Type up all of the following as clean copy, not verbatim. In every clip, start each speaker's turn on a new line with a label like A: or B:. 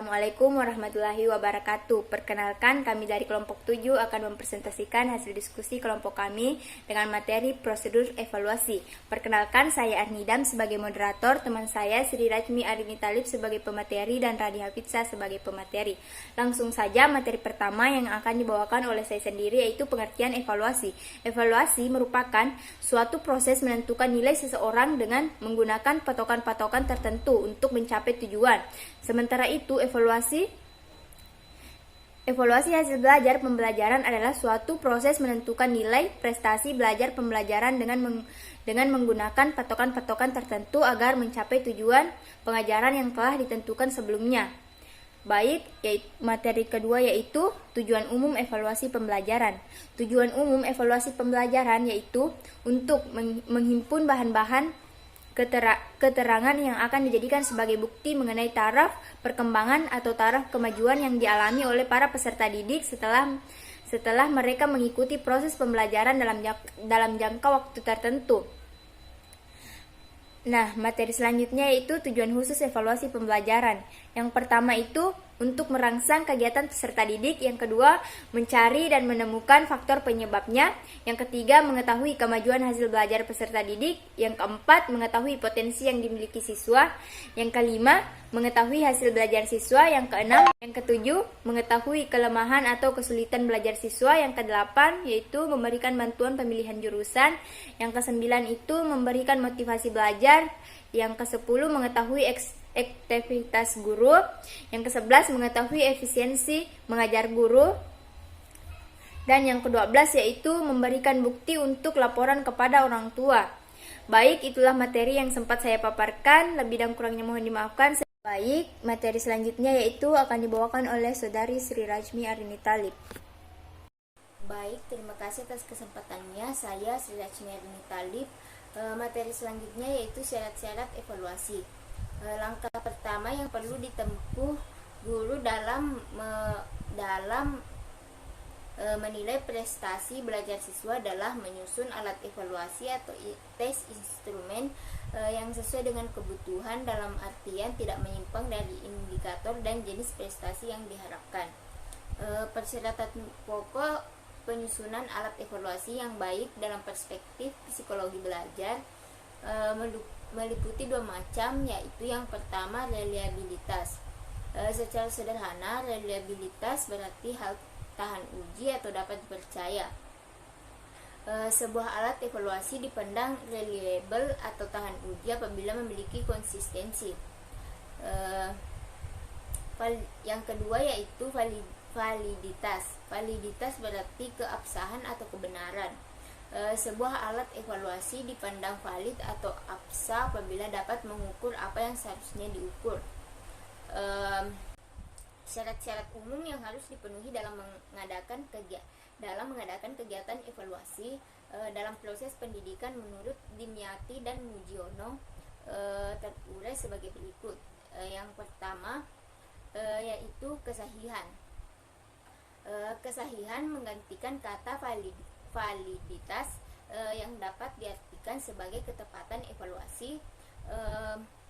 A: Assalamualaikum warahmatullahi wabarakatuh. Perkenalkan, kami dari kelompok 7 akan mempresentasikan hasil diskusi kelompok kami dengan materi prosedur evaluasi. Perkenalkan, saya Arnidam sebagai moderator, teman saya Sri Rajmi Arini Talib sebagai pemateri, dan Radi Hafidza sebagai pemateri. Langsung saja materi pertama yang akan dibawakan oleh saya sendiri, yaitu pengertian evaluasi. Evaluasi merupakan suatu proses menentukan nilai seseorang dengan menggunakan patokan-patokan tertentu untuk mencapai tujuan. Sementara itu, evaluasi hasil belajar pembelajaran adalah suatu proses menentukan nilai prestasi belajar pembelajaran dengan menggunakan patokan-patokan tertentu agar mencapai tujuan pengajaran yang telah ditentukan sebelumnya. Baik, materi kedua yaitu tujuan umum evaluasi pembelajaran. Tujuan umum evaluasi pembelajaran yaitu untuk menghimpun bahan-bahan keterangan yang akan dijadikan sebagai bukti mengenai taraf perkembangan atau taraf kemajuan yang dialami oleh para peserta didik setelah mereka mengikuti proses pembelajaran dalam jangka waktu tertentu. Nah, materi selanjutnya yaitu tujuan khusus evaluasi pembelajaran. Yang pertama itu untuk merangsang kegiatan peserta didik, yang kedua mencari dan menemukan faktor penyebabnya, yang ketiga mengetahui kemajuan hasil belajar peserta didik, yang keempat mengetahui potensi yang dimiliki siswa, yang kelima mengetahui hasil belajar siswa, yang keenam, yang ketujuh mengetahui kelemahan atau kesulitan belajar siswa, yang kedelapan yaitu memberikan bantuan pemilihan jurusan, yang kesembilan itu memberikan motivasi belajar, yang kesepuluh mengetahui aktivitas guru, yang ke-11 mengetahui efisiensi mengajar guru, dan yang ke-12 yaitu memberikan bukti untuk laporan kepada orang tua. Baik, itulah materi yang sempat saya paparkan, lebih dan kurangnya mohon dimaafkan. Baik, materi selanjutnya yaitu akan dibawakan oleh Saudari Sri Rajmi Arini Talib.
B: Baik, terima kasih atas kesempatannya. Saya Sri Rajmi Arini Talib. Materi selanjutnya yaitu syarat-syarat evaluasi. Langkah pertama yang perlu ditempuh guru dalam menilai prestasi belajar siswa adalah menyusun alat evaluasi atau tes instrumen yang sesuai dengan kebutuhan, dalam artian tidak menyimpang dari indikator dan jenis prestasi yang diharapkan. Persyaratan pokok penyusunan alat evaluasi yang baik dalam perspektif psikologi belajar meliputi dua macam, yaitu yang pertama reliabilitas. Secara sederhana, reliabilitas berarti hal tahan uji atau dapat dipercaya. Sebuah alat evaluasi dipandang reliable atau tahan uji apabila memiliki konsistensi. Yang kedua yaitu validitas. Validitas berarti keabsahan atau kebenaran. Sebuah alat evaluasi dipandang valid atau absah apabila dapat mengukur apa yang seharusnya diukur. Syarat-syarat umum yang harus dipenuhi dalam mengadakan kegiatan evaluasi dalam proses pendidikan menurut Dimyati dan Mujiono terurai sebagai berikut. Yang pertama yaitu kesahihan. Kesahihan menggantikan kata validitas yang dapat diartikan sebagai ketepatan evaluasi,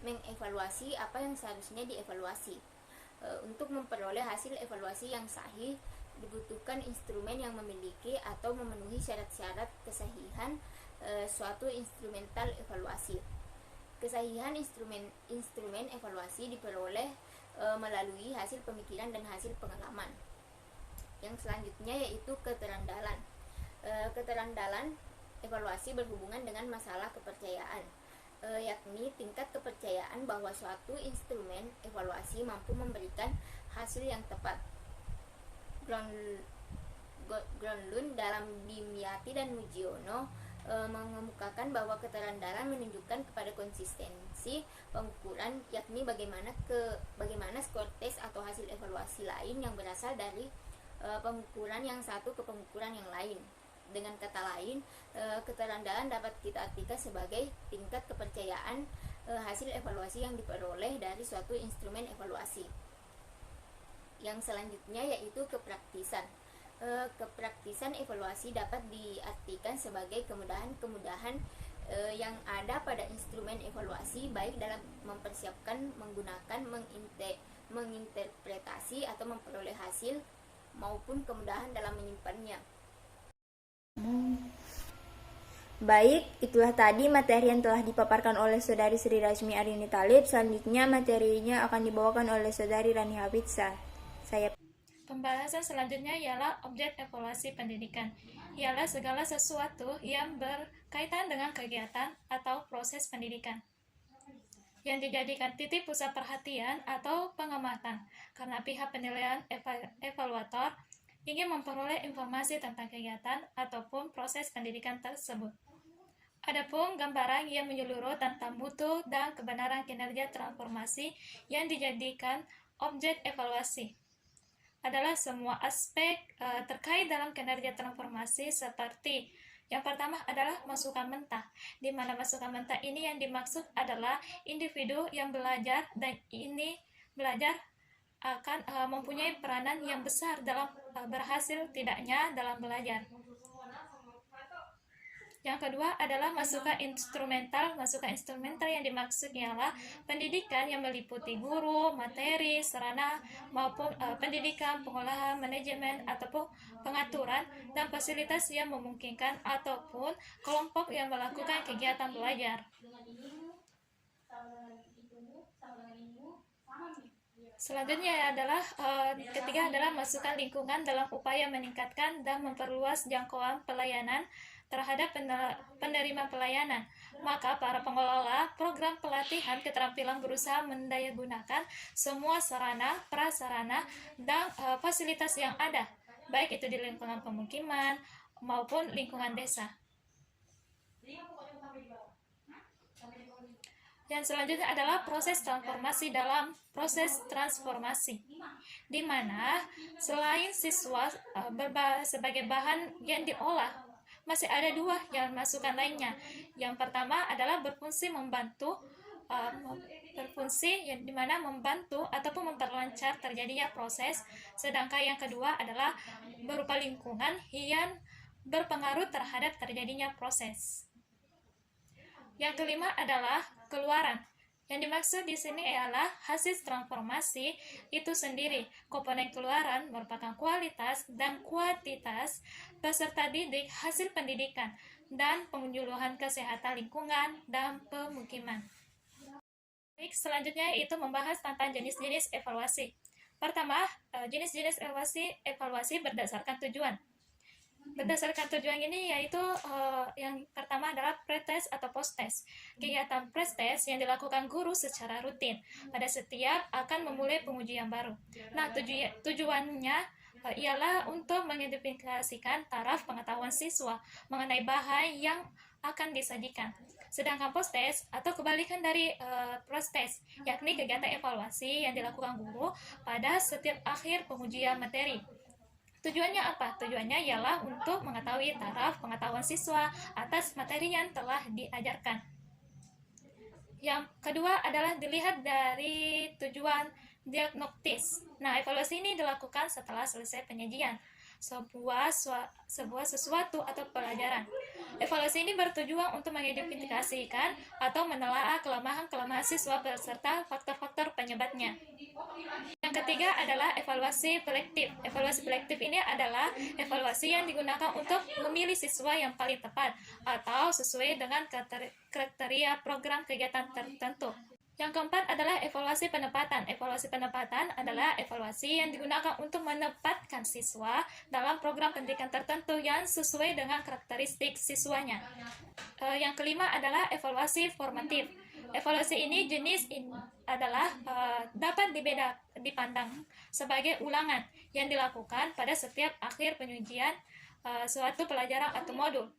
B: mengevaluasi apa yang seharusnya dievaluasi. Untuk memperoleh hasil evaluasi yang sahih dibutuhkan instrumen yang memiliki atau memenuhi syarat-syarat kesahihan suatu instrumental evaluasi. Kesahihan instrumen evaluasi diperoleh melalui hasil pemikiran dan hasil pengalaman. Yang selanjutnya yaitu keterandalan. Keterandalan evaluasi berhubungan dengan masalah kepercayaan, yakni tingkat kepercayaan bahwa suatu instrumen evaluasi mampu memberikan hasil yang tepat. Gronlund dalam Dimyati dan Mujiono mengemukakan bahwa keterandalan menunjukkan kepada konsistensi pengukuran, yakni bagaimana skor tes atau hasil evaluasi lain yang berasal dari pengukuran yang satu ke pengukuran yang lain. Dengan kata lain, keterandalan dapat kita artikan sebagai tingkat kepercayaan hasil evaluasi yang diperoleh dari suatu instrumen evaluasi. Yang selanjutnya yaitu kepraktisan. Kepraktisan evaluasi dapat diartikan sebagai kemudahan yang ada pada instrumen evaluasi, baik dalam mempersiapkan, menggunakan, menginterpretasi atau memperoleh hasil maupun kemudahan dalam menyimpannya.
A: Baik, itulah tadi materi yang telah dipaparkan oleh Saudari Sri Rajmi Arini Talib. Selanjutnya materinya akan dibawakan oleh Saudari Rani Hafidsa.
C: Pembahasan selanjutnya ialah objek evaluasi pendidikan. Ialah segala sesuatu yang berkaitan dengan kegiatan atau proses pendidikan yang dijadikan titik pusat perhatian atau pengamatan karena pihak penilaian evaluator ingin memperoleh informasi tentang kegiatan ataupun proses pendidikan tersebut. Adapun gambaran yang menyeluruh tentang mutu dan kebenaran kinerja transformasi yang dijadikan objek evaluasi adalah semua aspek terkait dalam kinerja transformasi seperti yang pertama adalah masukan mentah, di mana masukan mentah ini yang dimaksud adalah individu yang belajar dan ini belajar akan mempunyai peranan yang besar dalam berhasil tidaknya dalam belajar. Yang kedua adalah masukan instrumental. Masukan instrumental yang dimaksud ialah pendidikan yang meliputi guru, materi, sarana, maupun pendidikan, pengolahan, manajemen, ataupun pengaturan, dan fasilitas yang memungkinkan ataupun kelompok yang melakukan kegiatan belajar. Selanjutnya adalah ketiga adalah masukan lingkungan dalam upaya meningkatkan dan memperluas jangkauan pelayanan terhadap penerima pelayanan. Maka para pengelola program pelatihan keterampilan berusaha mendayagunakan semua sarana, prasarana, dan fasilitas yang ada, baik itu di lingkungan pemukiman maupun lingkungan desa. Yang selanjutnya adalah proses transformasi dalam proses transformasi, di mana selain siswa sebagai bahan yang diolah, masih ada dua yang masukan lainnya. Yang pertama adalah berfungsi membantu, yang dimana membantu ataupun memperlancar terjadinya proses, sedangkan yang kedua adalah berupa lingkungan yang berpengaruh terhadap terjadinya proses. Yang kelima adalah keluaran. Yang dimaksud di sini ialah hasil transformasi itu sendiri. Komponen keluaran merupakan kualitas dan kuantitas peserta didik hasil pendidikan dan penyuluhan kesehatan lingkungan dan pemukiman. Baik, selanjutnya itu membahas tentang jenis-jenis evaluasi. Pertama, jenis-jenis evaluasi berdasarkan tujuan. Berdasarkan tujuan ini yaitu yang pertama adalah pretest atau post-test. Kegiatan pretest yang dilakukan guru secara rutin pada setiap akan memulai pengujian baru. Nah, tujuannya ialah untuk mengidentifikasikan taraf pengetahuan siswa mengenai bahan yang akan disajikan. Sedangkan post-test atau kebalikan dari post-test, yakni kegiatan evaluasi yang dilakukan guru pada setiap akhir pengujian materi. Tujuannya apa? Tujuannya ialah untuk mengetahui taraf pengetahuan siswa atas materi yang telah diajarkan. Yang kedua adalah dilihat dari tujuan diagnostis. Nah, evaluasi ini dilakukan setelah selesai penyajian sebuah sesuatu atau pelajaran. Evaluasi ini bertujuan untuk mengidentifikasikan atau menelaah kelemahan siswa beserta faktor-faktor penyebabnya. Yang ketiga adalah evaluasi selektif. Evaluasi selektif ini adalah evaluasi yang digunakan untuk memilih siswa yang paling tepat atau sesuai dengan kriteria program kegiatan tertentu. Yang keempat adalah evaluasi penempatan. Evaluasi penempatan adalah evaluasi yang digunakan untuk menempatkan siswa dalam program pendidikan tertentu yang sesuai dengan karakteristik siswanya. Yang kelima adalah evaluasi formatif. Evaluasi ini adalah dapat dipandang sebagai ulangan yang dilakukan pada setiap akhir pengujian suatu pelajaran atau modul.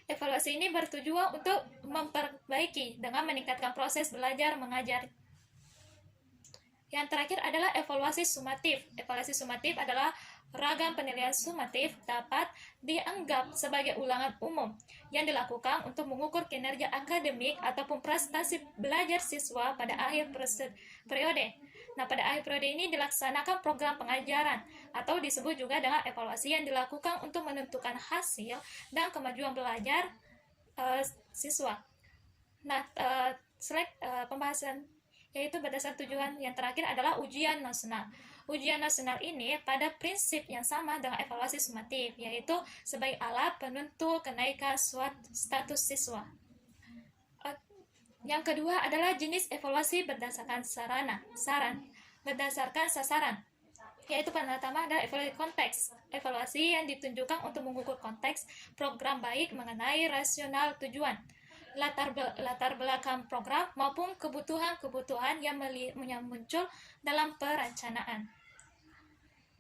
C: Evaluasi ini bertujuan untuk memperbaiki dengan meningkatkan proses belajar mengajar. Yang terakhir adalah evaluasi sumatif. Evaluasi sumatif adalah ragam penilaian sumatif dapat dianggap sebagai ulangan umum yang dilakukan untuk mengukur kinerja akademik ataupun prestasi belajar siswa pada akhir periode. Nah, pada akhir periode ini dilaksanakan program pengajaran atau disebut juga dengan evaluasi yang dilakukan untuk menentukan hasil dan kemajuan belajar siswa. Nah, pembahasan yaitu berdasarkan tujuan yang terakhir adalah ujian nasional. Ujian nasional ini pada prinsip yang sama dengan evaluasi sumatif, yaitu sebagai alat penentu kenaikan status siswa. Yang kedua adalah jenis evaluasi berdasarkan berdasarkan sasaran, yaitu pertama adalah evaluasi konteks. Evaluasi yang ditunjukkan untuk mengukur konteks program baik mengenai rasional tujuan, latar belakang program maupun kebutuhan-kebutuhan yang muncul dalam perencanaan.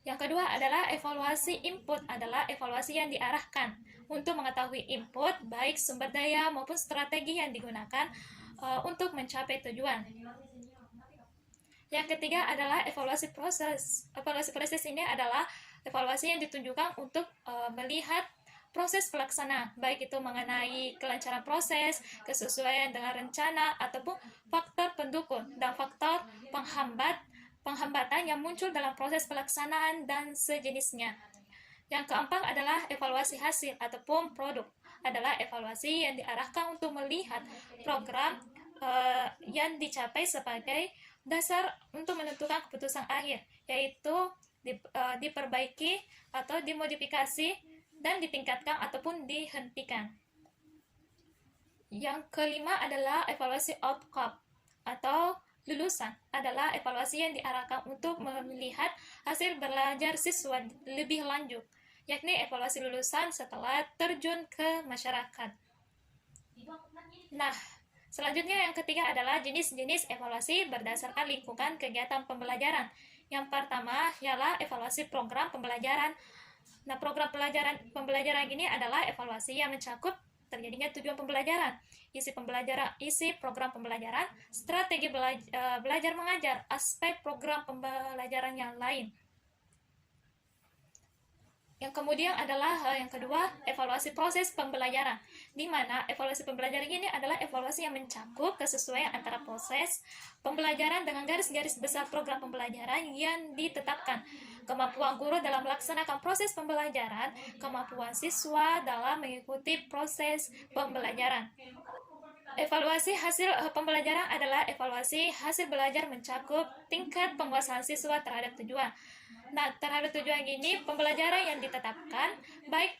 C: Yang kedua adalah evaluasi input, adalah evaluasi yang diarahkan untuk mengetahui input baik sumber daya maupun strategi yang digunakan untuk mencapai tujuan. Yang ketiga adalah evaluasi proses. Evaluasi proses ini adalah evaluasi yang ditunjukkan untuk melihat proses pelaksana, baik itu mengenai kelancaran proses, kesesuaian dengan rencana, ataupun faktor pendukung dan faktor penghambatan yang muncul dalam proses pelaksanaan dan sejenisnya. Yang keempat adalah evaluasi hasil ataupun produk, adalah evaluasi yang diarahkan untuk melihat program yang dicapai sebagai dasar untuk menentukan keputusan akhir, yaitu diperbaiki atau dimodifikasi dan ditingkatkan ataupun dihentikan. Yang kelima adalah evaluasi outcome atau lulusan, adalah evaluasi yang diarahkan untuk melihat hasil belajar siswa lebih lanjut, yakni evaluasi lulusan setelah terjun ke masyarakat. Nah, selanjutnya yang ketiga adalah jenis-jenis evaluasi berdasarkan lingkungan kegiatan pembelajaran. Yang pertama ialah evaluasi program pembelajaran. Nah, program pembelajaran ini adalah evaluasi yang mencakup terjadinya tujuan pembelajaran, isi program pembelajaran, strategi belajar mengajar, aspek program pembelajaran yang lain. Yang kemudian adalah yang kedua, evaluasi proses pembelajaran, di mana evaluasi pembelajaran ini adalah evaluasi yang mencakup kesesuaian antara proses pembelajaran dengan garis-garis besar program pembelajaran yang ditetapkan, kemampuan guru dalam melaksanakan proses pembelajaran, kemampuan siswa dalam mengikuti proses pembelajaran. Evaluasi hasil pembelajaran adalah evaluasi hasil belajar mencakup tingkat penguasaan siswa terhadap tujuan. Nah, terhadap tujuan ini, pembelajaran yang ditetapkan, baik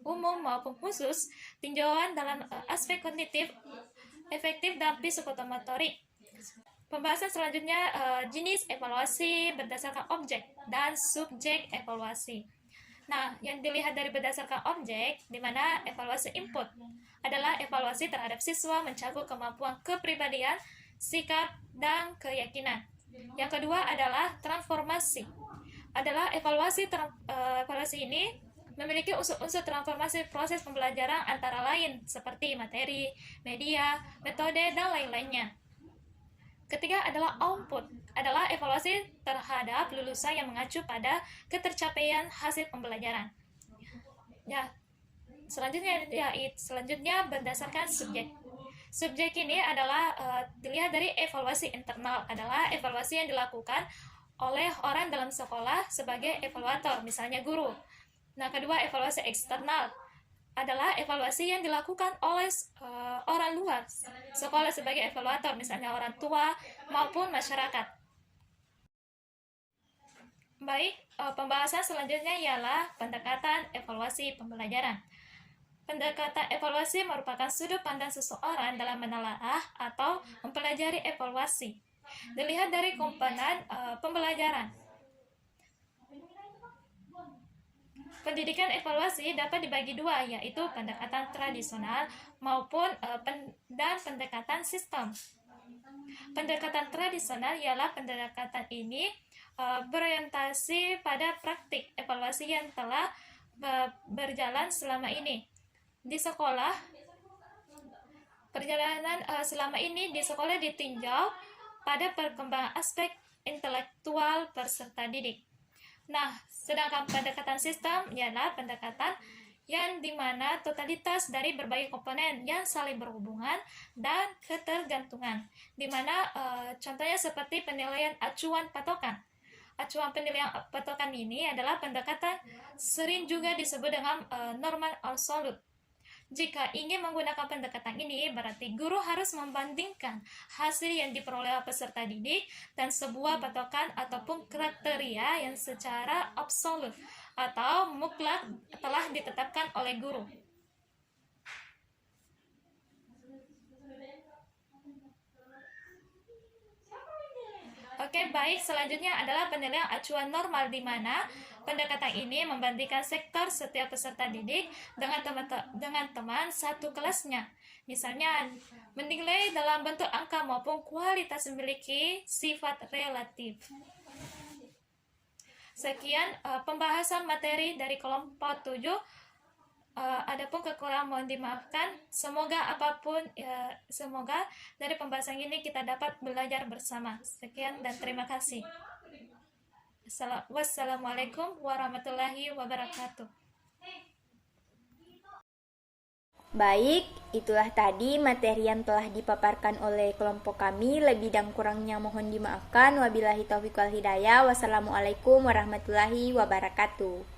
C: umum maupun khusus, tinjauan dalam aspek kognitif, efektif, dan psikomotorik. Pembahasan selanjutnya, jenis evaluasi berdasarkan objek dan subjek evaluasi. Nah, yang dilihat dari berdasarkan objek, di mana evaluasi input adalah evaluasi terhadap siswa mencakup kemampuan kepribadian, sikap, dan keyakinan. Yang kedua adalah transformasi. Adalah evaluasi ini memiliki unsur-unsur transformasi proses pembelajaran antara lain seperti materi, media, metode, dan lain-lainnya. Ketiga adalah output, adalah evaluasi terhadap lulusan yang mengacu pada ketercapaian hasil pembelajaran. Ya, selanjutnya berdasarkan subjek. Subjek ini adalah dilihat dari evaluasi internal, adalah evaluasi yang dilakukan oleh orang dalam sekolah sebagai evaluator, misalnya guru. Nah, kedua, evaluasi eksternal adalah evaluasi yang dilakukan oleh orang luar sekolah sebagai evaluator, misalnya orang tua maupun masyarakat. Baik, pembahasan selanjutnya ialah pendekatan evaluasi pembelajaran. Pendekatan evaluasi merupakan sudut pandang seseorang dalam menelaah atau mempelajari evaluasi. Dilihat dari komponen pembelajaran. Pendidikan evaluasi dapat dibagi dua, yaitu pendekatan tradisional maupun dan pendekatan sistem. Pendekatan tradisional ialah pendekatan ini berorientasi pada praktik evaluasi yang telah berjalan selama ini. Di sekolah, perjalanan selama ini di sekolah ditinjau pada perkembangan aspek intelektual peserta didik. Nah, sedangkan pendekatan sistem ialah pendekatan yang dimana totalitas dari berbagai komponen yang saling berhubungan dan ketergantungan, dimana contohnya seperti penilaian acuan patokan. Acuan penilaian patokan ini adalah pendekatan sering juga disebut dengan norma absolut. Jika ingin menggunakan pendekatan ini, berarti guru harus membandingkan hasil yang diperoleh peserta didik dan sebuah patokan ataupun kriteria yang secara absolut atau mutlak telah ditetapkan oleh guru. Oke, baik. Selanjutnya adalah penilaian acuan normal, di mana pendekatan ini membandingkan sektor setiap peserta didik dengan teman satu kelasnya. Misalnya, menilai dalam bentuk angka maupun kualitas memiliki sifat relatif. Sekian pembahasan materi dari kelompok 7. Adapun kekurangan mohon dimaafkan. Semoga semoga dari pembahasan ini kita dapat belajar bersama. Sekian dan terima kasih. Wassalamualaikum warahmatullahi wabarakatuh.
A: Baik, itulah tadi materi yang telah dipaparkan oleh kelompok kami. Lebih dan kurangnya mohon dimaafkan. Wabillahi taufiq wal hidayah. Wassalamualaikum warahmatullahi wabarakatuh.